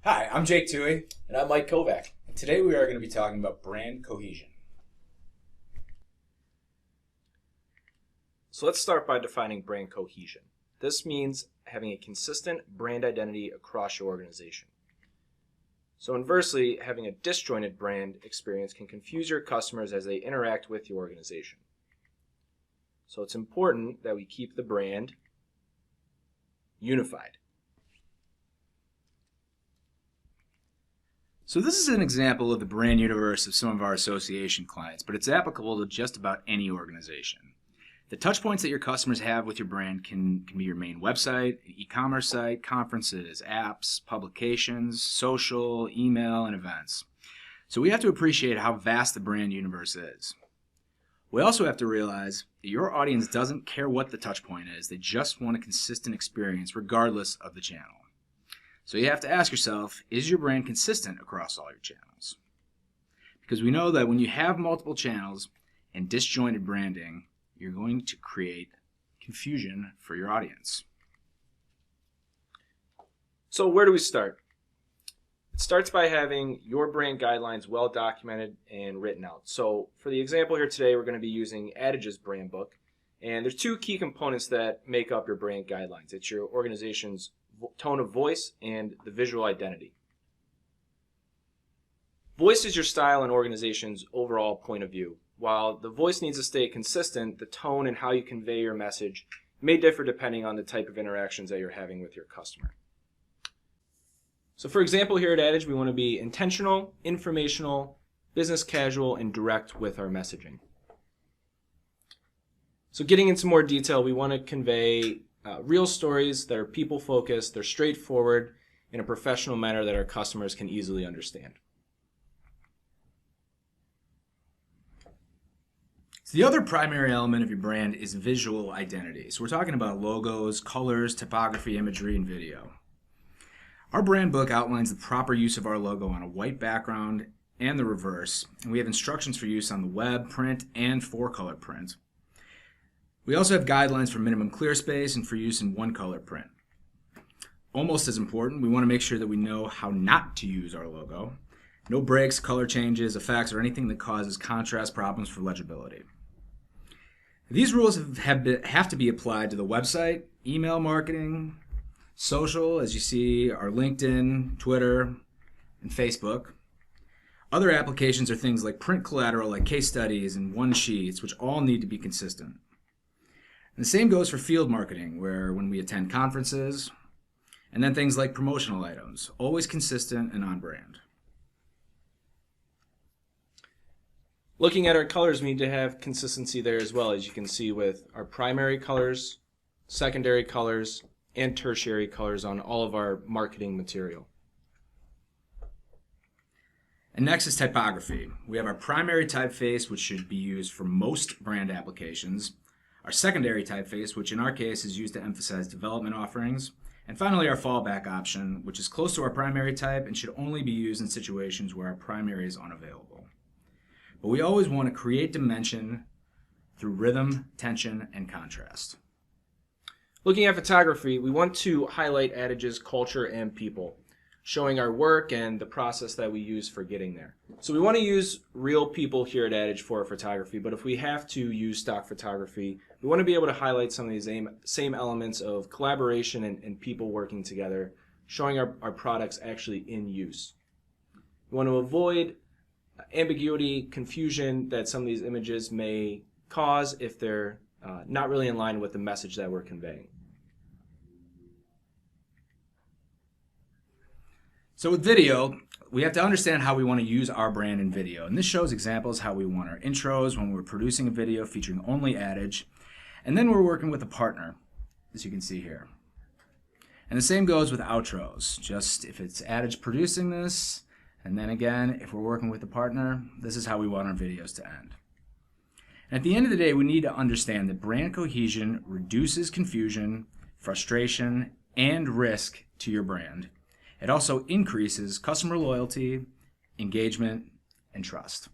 Hi, I'm Jake Toohey, And I'm Mike Kovac. and today we are going to be talking about brand cohesion. So let's start by defining brand cohesion. This means having a consistent brand identity across your organization. So inversely, having a disjointed brand experience can confuse your customers as they interact with your organization. So it's important that we keep the brand unified. So this is an example of the brand universe of some of our association clients, but it's applicable to just about any organization. The touch points that your customers have with your brand can be your main website, e-commerce site, conferences, apps, publications, social, email, and events. So we have to appreciate how vast the brand universe is. We also have to realize that your audience doesn't care what the touch point is, they just want a consistent experience regardless of the channel. So you have to ask yourself, is your brand consistent across all your channels? Because we know that when you have multiple channels and disjointed branding, you're going to create confusion for your audience. So where do we start? It starts by having your brand guidelines well documented and written out. So for the example here today, we're going to be using Adage's brand book. And there's two key components that make up your brand guidelines. It's your organization's tone of voice and the visual identity. Voice is your style and organization's overall point of view. While the voice needs to stay consistent, the tone and how you convey your message may differ depending on the type of interactions that you're having with your customer. So for example, here at Adage, we want to be intentional, informational, business casual, and direct with our messaging. So getting into more detail, we want to convey real stories that are people-focused, they're straightforward, in a professional manner that our customers can easily understand. So the other primary element of your brand is visual identity. So we're talking about logos, colors, typography, imagery, and video. Our brand book outlines the proper use of our logo on a white background and the reverse, and we have instructions for use on the web, print, and 4-color print. We also have guidelines for minimum clear space and for use in 1-color print. Almost as important, we want to make sure that we know how not to use our logo. No breaks, color changes, effects, or anything that causes contrast problems for legibility. These rules have to be applied to the website, email marketing, social, as you see, our LinkedIn, Twitter, and Facebook. Other applications are things like print collateral, like case studies and one-sheets, which all need to be consistent. And the same goes for field marketing, where when we attend conferences, and then things like promotional items, always consistent and on brand. Looking at our colors, we need to have consistency there as well, as you can see with our primary colors, secondary colors, and tertiary colors on all of our marketing material. And next is typography. We have our primary typeface, which should be used for most brand applications, our secondary typeface, which in our case is used to emphasize development offerings, and finally our fallback option, which is close to our primary type and should only be used in situations where our primary is unavailable. But we always want to create dimension through rhythm, tension, and contrast. Looking at photography, we want to highlight Adage's culture and people, showing our work and the process that we use for getting there. So we want to use real people here at Adage for our photography, but if we have to use stock photography, we want to be able to highlight some of these same elements of collaboration and people working together, showing our products actually in use. We want to avoid ambiguity, confusion that some of these images may cause if they're not really in line with the message that we're conveying. So with video, we have to understand how we want to use our brand in video. And this shows examples how we want our intros when we're producing a video featuring only Adage. And then we're working with a partner, as you can see here. And the same goes with outros. Just if it's Adage producing this, and then again, if we're working with a partner, this is how we want our videos to end. And at the end of the day, we need to understand that brand cohesion reduces confusion, frustration, and risk to your brand. It also increases customer loyalty, engagement, and trust.